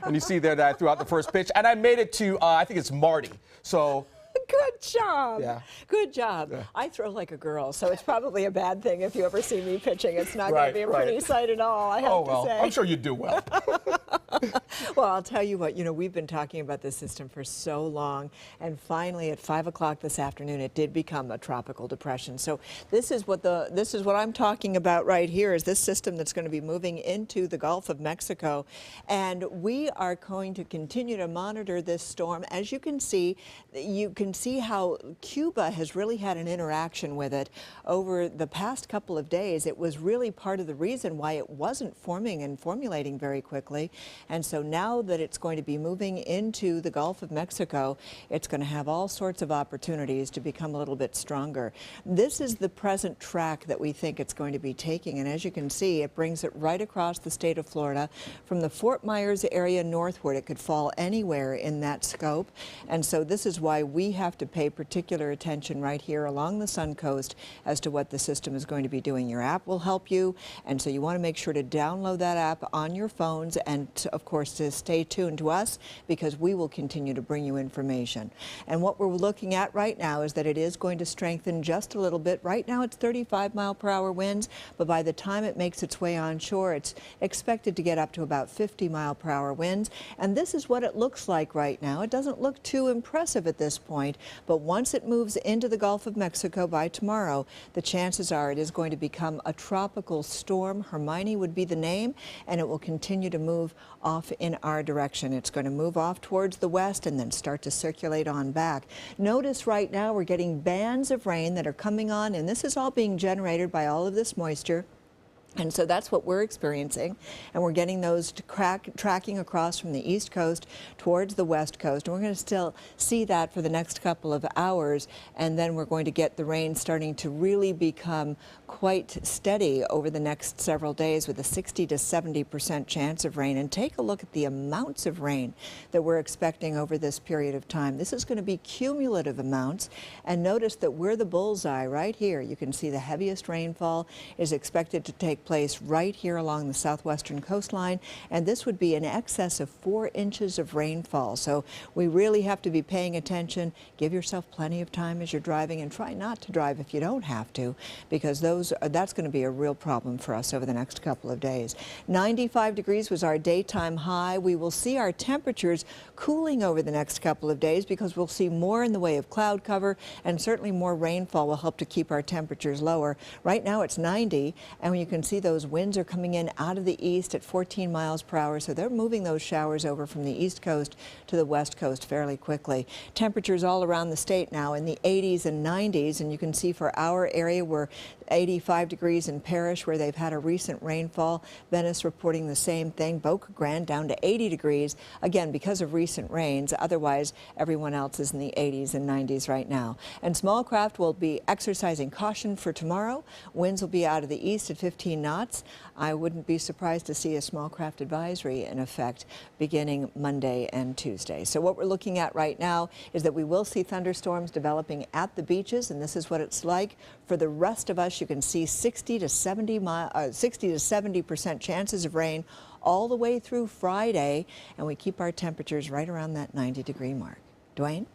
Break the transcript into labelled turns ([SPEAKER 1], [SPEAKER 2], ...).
[SPEAKER 1] And you see there that I threw out the first pitch, and I made it to, I think it's Marty. So.
[SPEAKER 2] Good job.
[SPEAKER 1] Yeah.
[SPEAKER 2] Good job. Yeah. I throw like a girl, so it's probably a bad thing if you ever see me pitching. It's not going to be a pretty sight at all, I have to say.
[SPEAKER 1] I'm sure you do well.
[SPEAKER 2] Well, I'll tell you what, we've been talking about this system for so long, and finally at 5 o'clock this afternoon, it did become a tropical depression. So this is what I'm talking about right here, is this system that's going to be moving into the Gulf of Mexico. And we are going to continue to monitor this storm. As you can see how Cuba has really had an interaction with it over the past couple of days. It was really part of the reason why it wasn't forming and formulating very quickly. And so now that it's going to be moving into the Gulf of Mexico, it's going to have all sorts of opportunities to become a little bit stronger. This is the present track that we think it's going to be taking. And as you can see, it brings it right across the state of Florida from the Fort Myers area northward. It could fall anywhere in that scope. And so this is why we have to pay particular attention right here along the Suncoast as to what the system is going to be doing. Your app will help you, and so you want to make sure to download that app on your phones, and of course to stay tuned to us, because we will continue to bring you information. And what we're looking at right now is that it is going to strengthen just a little bit. Right now it's 35-mile-per-hour winds, but by the time it makes its way onshore, it's expected to get up to about 50-mile-per-hour winds. And this is what it looks like right now. It doesn't look too impressive at this point, but once it moves into the Gulf of Mexico by tomorrow, the chances are it is going to become a tropical storm. Hermione would be the name, and it will continue to move off in our direction. It's going to move off towards the west and then start to circulate on back. Notice right now we're getting bands of rain that are coming on, and this is all being generated by all of this moisture. And so that's what we're experiencing, and we're getting those tracking across from the east coast towards the west coast. And we're going to still see that for the next couple of hours, and then we're going to get the rain starting to really become quite steady over the next several days, with a 60 to 70% chance of rain. And take a look at the amounts of rain that we're expecting over this period of time. This is going to be cumulative amounts, and notice that we're the bullseye right here. You can see the heaviest rainfall is expected to take place right here along the southwestern coastline, and this would be in excess of 4 inches of rainfall. So we really have to be paying attention. Give yourself plenty of time as you're driving, and try not to drive if you don't have to, because that's going to be a real problem for us over the next couple of days. 95 degrees was our daytime high. We will see our temperatures cooling over the next couple of days, because we'll see more in the way of cloud cover, and certainly more rainfall will help to keep our temperatures lower. Right now it's 90, and you can see those winds are coming in out of the east at 14 miles per hour, so they're moving those showers over from the east coast to the west coast fairly quickly. Temperatures all around the state now in the 80s and 90s, and you can see for our area we're 85 degrees in Parrish, where they've had a recent rainfall. Venice reporting the same thing. Boca Grande down to 80 degrees, again because of recent rains. Otherwise, everyone else is in the 80s and 90s right now. And small craft will be exercising caution for tomorrow. Winds will be out of the east at 15 knots. I wouldn't be surprised to see a small craft advisory in effect beginning Monday and Tuesday. So what we're looking at right now is that we will see thunderstorms developing at the beaches, and this is what it's like. For the rest of us, you can see 60 to 70% chances of rain all the way through Friday, and we keep our temperatures right around that 90-degree mark. Dwayne?